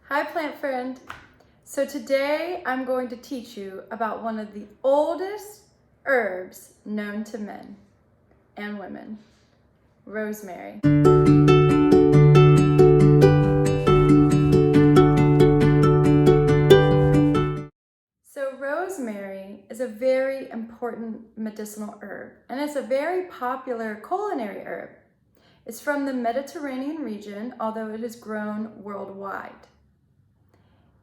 Hi plant friend. So today I'm going to teach you about one of the oldest herbs known to men and women, rosemary. So rosemary is a very important medicinal herb, and it's a very popular culinary herb. It's from the Mediterranean region, although it is grown worldwide.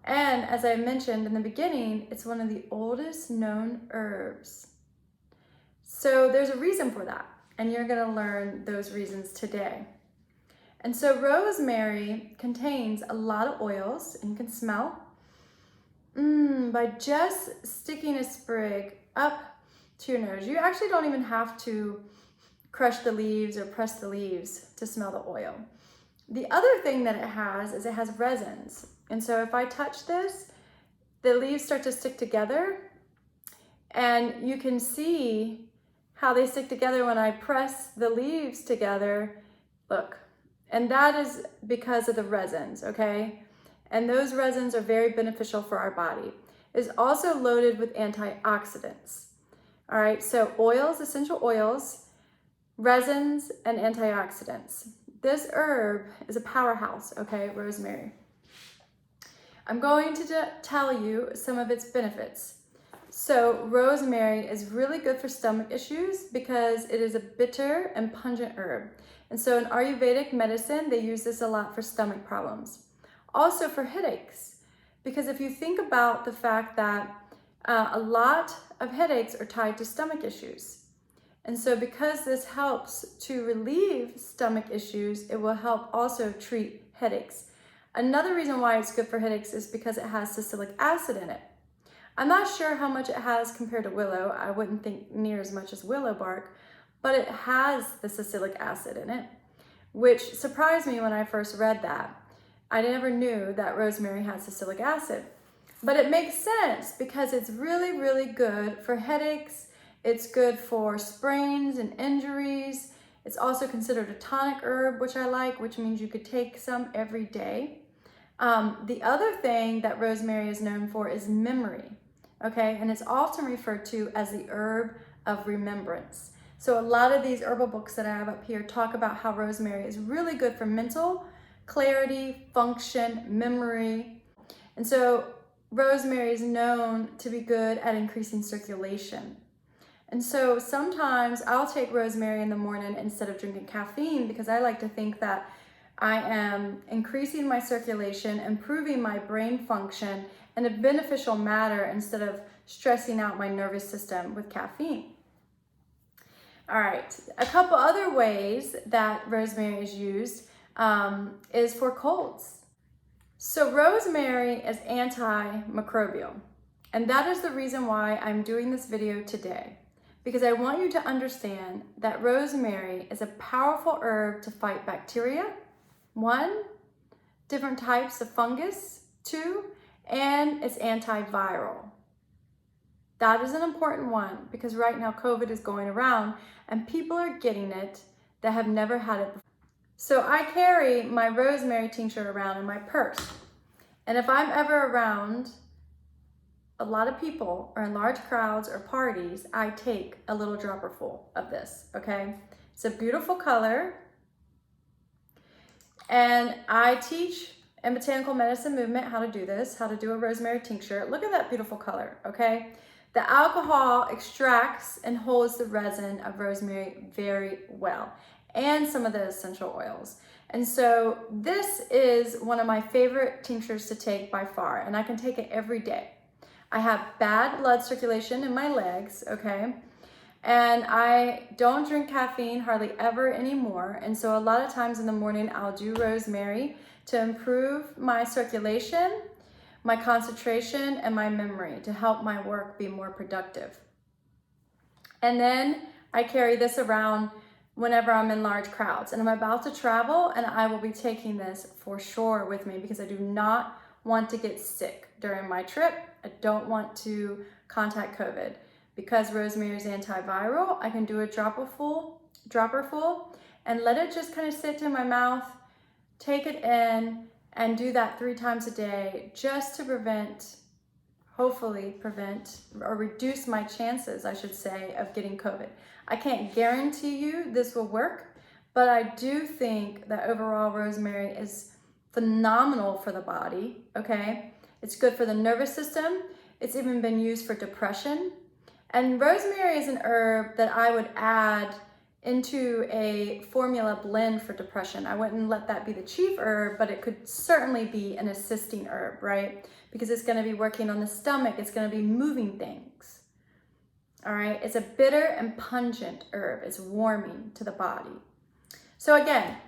And as I mentioned in the beginning, it's one of the oldest known herbs. So there's a reason for that, and you're going to learn those reasons today. And so rosemary contains a lot of oils, and you can smell by just sticking a sprig up to your nose. You actually don't even have to crush the leaves or press the leaves to smell the oil. The other thing that it has is it has resins. And so if I touch this, the leaves start to stick together, and you can see how they stick together when I press the leaves together. Look, and that is because of the resins, okay? And those resins are very beneficial for our body. It's also loaded with antioxidants. All right, so oils, essential oils, resins, and antioxidants. This herb is a powerhouse, okay, rosemary. I'm going to tell you some of its benefits. So rosemary is really good for stomach issues because it is a bitter and pungent herb. And so in Ayurvedic medicine, they use this a lot for stomach problems. Also for headaches, because if you think about the fact that a lot of headaches are tied to stomach issues. And so because this helps to relieve stomach issues, it will help also treat headaches. Another reason why it's good for headaches is because it has salicylic acid in it. I'm not sure how much it has compared to willow. I wouldn't think near as much as willow bark, but it has the salicylic acid in it, which surprised me when I first read that. I never knew that rosemary had salicylic acid, but it makes sense because it's really, really good for headaches. It's good for sprains and injuries. It's also considered a tonic herb, which I like, which means you could take some every day. The other thing that rosemary is known for is memory, okay? And it's often referred to as the herb of remembrance. So a lot of these herbal books that I have up here talk about how rosemary is really good for mental clarity, function, memory. And so rosemary is known to be good at increasing circulation. And so sometimes I'll take rosemary in the morning instead of drinking caffeine because I like to think that I am increasing my circulation, improving my brain function in a beneficial manner instead of stressing out my nervous system with caffeine. All right, a couple other ways that rosemary is used is for colds. So rosemary is antimicrobial, and that is the reason why I'm doing this video today, because I want you to understand that rosemary is a powerful herb to fight bacteria, 1, different types of fungus, 2, and it's antiviral. That is an important one because right now COVID is going around and people are getting it that have never had it before. So I carry my rosemary tincture around in my purse. And if I'm ever around a lot of people or in large crowds or parties, I take a little dropper full of this, okay? It's a beautiful color. And I teach in botanical medicine movement how to do this, how to do a rosemary tincture. Look at that beautiful color, okay? The alcohol extracts and holds the resin of rosemary very well, and some of the essential oils. And so this is one of my favorite tinctures to take by far, and I can take it every day. I have bad blood circulation in my legs, okay? And I don't drink caffeine hardly ever anymore. And so a lot of times in the morning, I'll do rosemary to improve my circulation, my concentration, and my memory to help my work be more productive. And then I carry this around whenever I'm in large crowds and I'm about to travel, and I will be taking this for sure with me because I do not want to get sick during my trip. I don't want to contact COVID. Because rosemary is antiviral, I can do a dropper full, and let it just kind of sit in my mouth, take it in, and do that 3 times a day just to hopefully prevent or reduce my chances, I should say, of getting COVID. I can't guarantee you this will work, but I do think that overall rosemary is phenomenal for the body, okay? It's good for the nervous system. It's even been used for depression. And rosemary is an herb that I would add into a formula blend for depression. I wouldn't let that be the chief herb, but it could certainly be an assisting herb, right? Because it's gonna be working on the stomach, it's gonna be moving things, all right? It's a bitter and pungent herb. It's warming to the body. So again,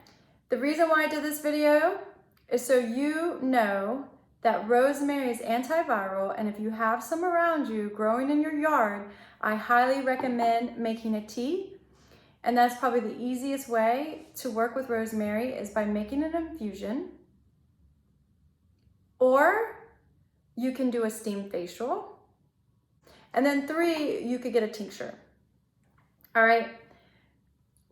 the reason why I did this video is so you know that rosemary is antiviral, and if you have some around you growing in your yard, I highly recommend making a tea. And that's probably the easiest way to work with rosemary is by making an infusion, or you can do a steam facial. And then 3, you could get a tincture. All right.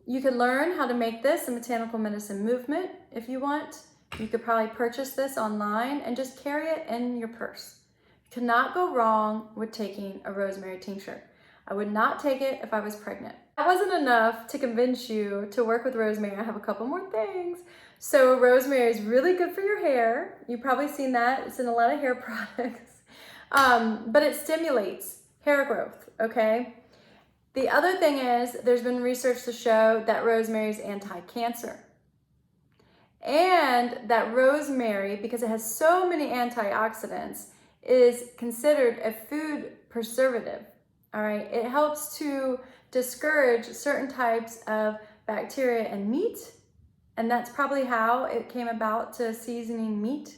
You can learn how to make this in Botanical Medicine Movement if you want. You could probably purchase this online and just carry it in your purse. You cannot go wrong with taking a rosemary tincture. I would not take it if I was pregnant. That wasn't enough to convince you to work with rosemary. I have a couple more things. So rosemary is really good for your hair. You've probably seen that. It's in a lot of hair products. But it stimulates hair growth, okay? The other thing is there's been research to show that rosemary is anti-cancer. And that rosemary, because it has so many antioxidants, is considered a food preservative. All right, it helps to discourage certain types of bacteria in meat, and that's probably how it came about to seasoning meat.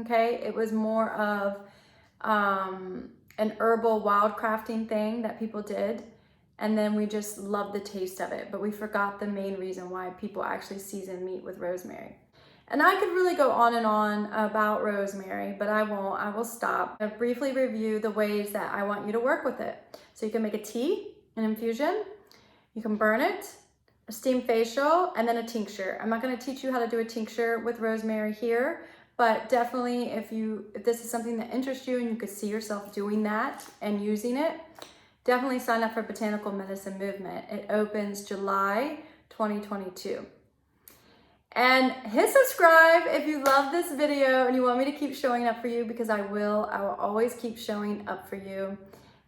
Okay, it was more of an herbal wildcrafting thing that people did, and then we just loved the taste of it, but we forgot the main reason why people actually season meat with rosemary. And I could really go on and on about rosemary, but I won't. I will stop. I'll briefly review the ways that I want you to work with it. So you can make a tea, an infusion, you can burn it, a steam facial, and then a tincture. I'm not gonna teach you how to do a tincture with rosemary here, but definitely if this is something that interests you and you could see yourself doing that and using it, definitely sign up for Botanical Medicine Movement. It opens July 2022. And hit subscribe if you love this video and you want me to keep showing up for you, because I will always keep showing up for you.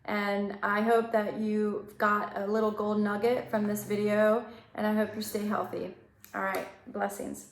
And I hope that you got a little gold nugget from this video, and I hope you stay healthy. All right, blessings.